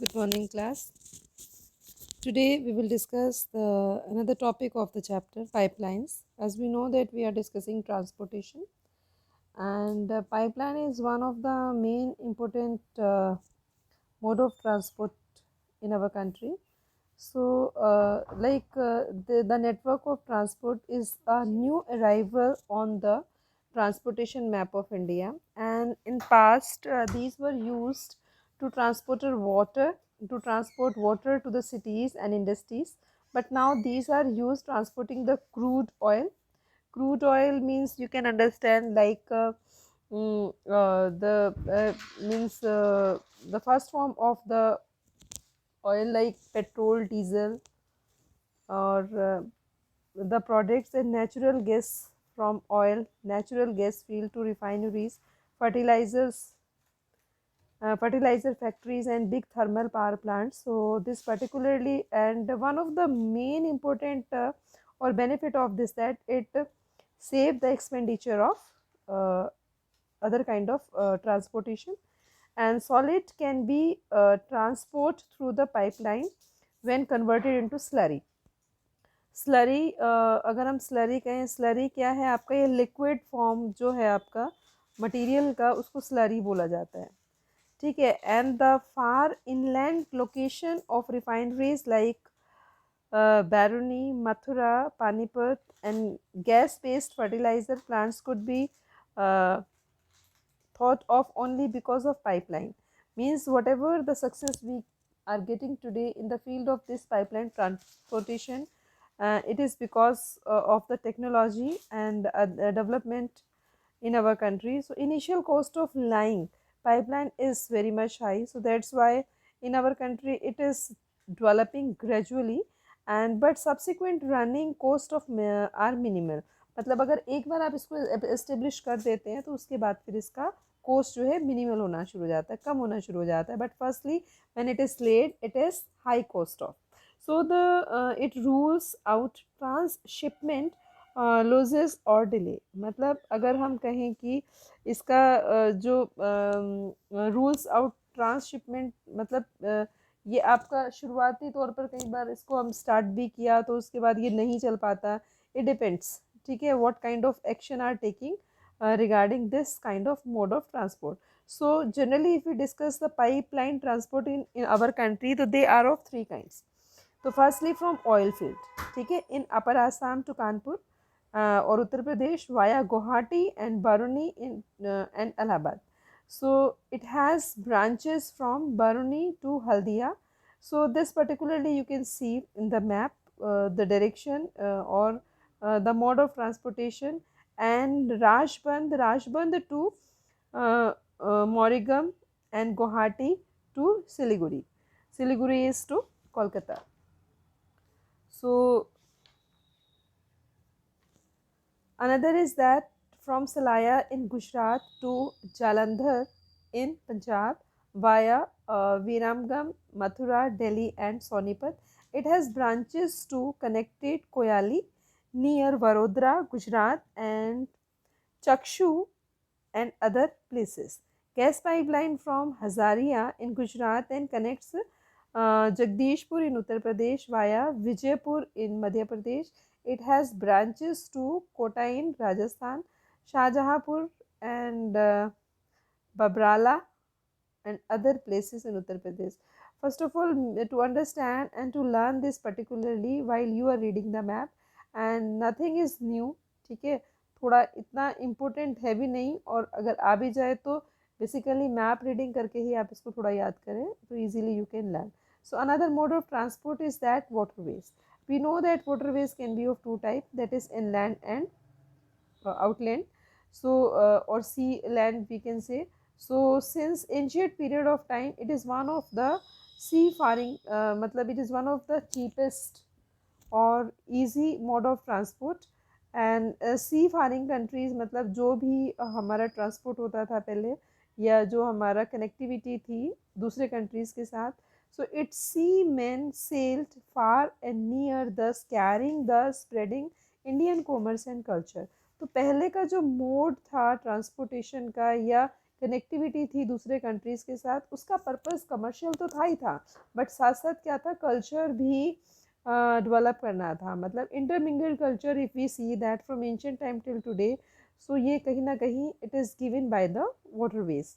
Good morning, class. Today we will discuss another topic of the chapter, pipelines. As we know that we are discussing transportation, and pipeline is one of the main important mode of transport in our country. So, the network of transport is a new arrival on the transportation map of India, and in past these were used to transport water to the cities and industries. But now these are used transporting the crude oil. Crude oil means you can understand the means the first form of the oil like petrol, diesel, or the products and natural gas from oil, natural gas field to refineries, fertilizers, fertilizer factories and big thermal power plants. So this particularly, and one of the main important or benefit of this, that it save the expenditure of uh, other kind of transportation. And solid can be transport through the pipeline when converted into slurry. Slurry, अगर हम slurry कहें, slurry क्या है आपका, ये liquid form जो है आपका मटेरियल का, उसको स्लरी बोला जाता है, ठीक है. And the far inland location of refineries like Barauni, Mathura, Panipat and gas based fertiliser plants could be thought of only because of pipeline. Means whatever the success we are getting today in the field of this pipeline transportation, it is because of the technology and the development in our country. So initial cost of laying pipeline is very much high, so that's why in our country it is developing gradually, and but subsequent running cost of are minimal. मतलब अगर एक बार आप इसको establish कर देते हैं तो उसके बाद फिर इसका कोस्ट जो है मिनिमल होना शुरू हो जाता है, कम होना शुरू हो जाता है. But firstly when it is laid it is high cost of. So the it rules out transshipment losses और डिले. मतलब अगर हम कहें कि इसका जो रूल्स आउट ट्रांसशिपमेंट, मतलब ये आपका शुरुआती तौर पर कई बार इसको हम स्टार्ट भी किया तो उसके बाद ये नहीं चल पाता. इट डिपेंड्स, ठीक है, what kind of action are taking regarding this kind of mode of transport. So generally if we discuss the pipeline transport in our country, तो they are of three kinds. तो firstly from oil field, ठीक है, in upper Assam to Kanpur और Uttar Pradesh via Guwahati and Baruni in and Allahabad. So it has branches from Baruni to Haldia. So this particularly you can see in the map the direction or the mode of transportation. And Rajband to Morigam, and Guwahati to Siliguri. Siliguri is to Kolkata. So another is that from Salaya in Gujarat to Jalandhar in Punjab via Viramgam, Mathura, Delhi and Sonipat. It has branches to connected Koyali near Vadodara, Gujarat, and Chakshu and other places. Gas pipeline from Hazaria in Gujarat and connects Jagdishpur in Uttar Pradesh via Vijaypur in Madhya Pradesh. It has branches to Kota in Rajasthan, Shahjahanpur and Babrala and other places in Uttar Pradesh. First of all, to understand and to learn this particularly while you are reading the map, and nothing is new, ठीक है, थोड़ा इतना important है भी नहीं, और अगर आ भी जाए तो बेसिकली मैप रीडिंग करके ही आप इसको थोड़ा याद करें तो easily you can learn. So another mode of transport is that waterways. We know that waterways can be of two types, that is inland and outland. So or sea land we can say. So since ancient period of time it is one of the seafaring, matlab it is one of the cheapest और easy mode of transport. And seafaring countries, मतलब जो भी हमारा transport होता था पहले, या जो हमारा कनेक्टिविटी थी दूसरे कंट्रीज़ के साथ, so it's sea man sailed far and near the carrying the spreading Indian commerce and culture. तो पहले का जो मोड था ट्रांसपोर्टेशन का, या कनेक्टिविटी थी दूसरे कंट्रीज़ के साथ, उसका पर्पस कमर्शियल तो था ही था, बट साथ साथ क्या था, कल्चर भी डेवलप करना था, मतलब intermingled culture if we see that from ancient time till today, so ये कहीं ना कहीं it is given by the waterways.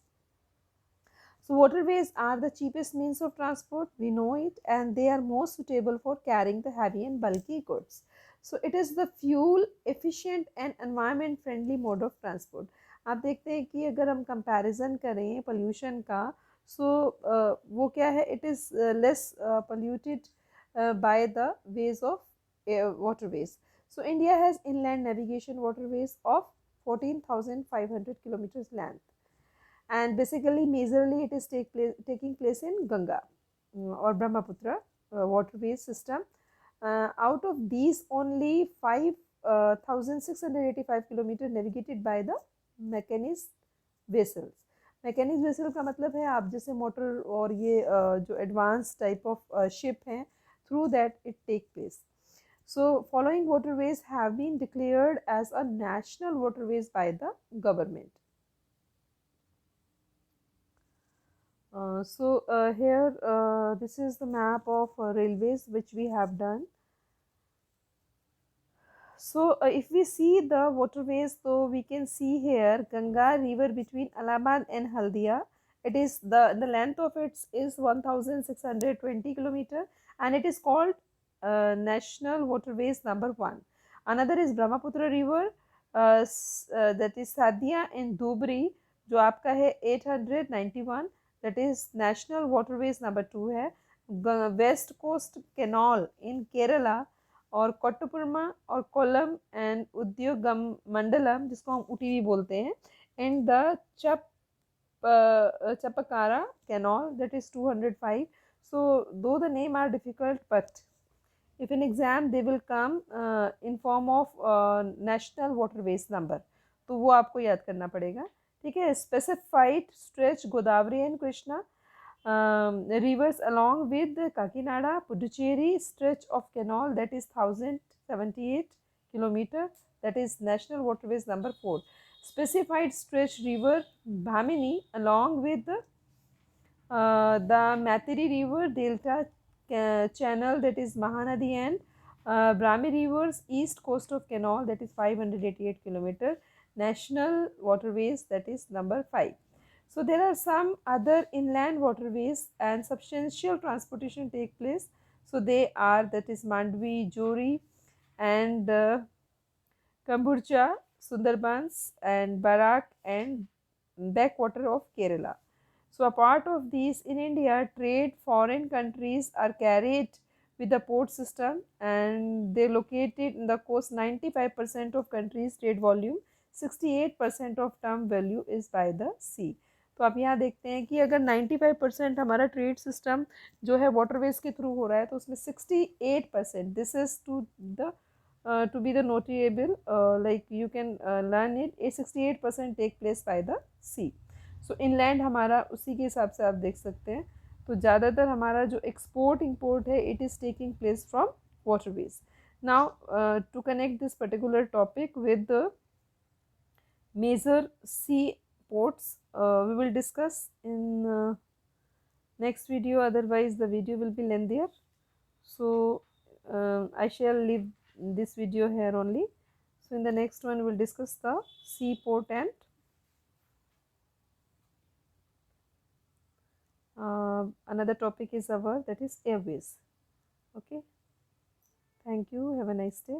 So waterways are the cheapest means of transport, we know it, and they are most suitable for carrying the heavy and bulky goods. So it is the fuel efficient and environment friendly mode of transport. आप देखते हैं कि अगर हम comparison करें pollution का, सो वो क्या है, it is less polluted by the ways of waterways. So India has inland navigation waterways of 14,500 kilometers length, and basically majorly it is taking place in Ganga or Brahmaputra waterway system. Out of these, only 5,685 kilometer navigated by the mechanised vessels. Mechanised vessel का मतलब है आप जैसे motor और ये जो advance type of ship हैं, through that it take place. So following waterways have been declared as a national waterways by the government. Here this is the map of railways which we have done. So if we see the waterways, so we can see here Ganga river between Allahabad and Haldia. It is the length of it is 1620 kilometer, and it is called National Waterways number 1. Another is Brahmaputra river, that is Sadia in Dhubri, जो आपका है 891, that is National Waterways number 2 है. West Coast Canal in Kerala और कोट्टपुरमा और kolam and उद्योगम मंडलम, जिसको हम उटी भी बोलते हैं, and the Champakara canal that is 205. So though the name are difficult, but if in exam they will come in form of national waterways number, तो वो आपको याद करना पड़ेगा. ठीक है. Specified stretch Godavari and Krishna rivers along with Kakinada, Puducherry stretch of canal that is 1078 kilometer, that is National Waterways number 4. Specified stretch river Bhamini along with the Matiri river delta channel, that is Mahanadi, and Brahmi rivers east coast of canal, that is 588 kilometer, National Waterways, that is number 5. So there are some other inland waterways and substantial transportation take place. So they are, that is Mandvi, Jori, and Kamburcha, Sundarbans, and Barak, and backwater of Kerala. So a part of these in India, trade foreign countries are carried with the port system, and they located in the coast. 95% of countries trade volume, 68% of term value is by the sea. तो आप यहाँ देखते हैं कि अगर 95% हमारा trade system जो है वाटरवेज के थ्रू हो रहा है, तो उसमें 68%, this is to be the notable, like you can learn it, a 68% take place by the sea. So inland हमारा उसी के हिसाब से आप देख सकते हैं. तो ज़्यादातर हमारा जो एक्सपोर्ट इंपोर्ट है, it is taking place from waterways. Now to connect this particular topic with the major sea ports, we will discuss in next video, otherwise the video will be lengthier. So I shall leave this video here only. So in the next one we will discuss the seaport, and another topic is our, that is airways. Okay, thank you, have a nice day.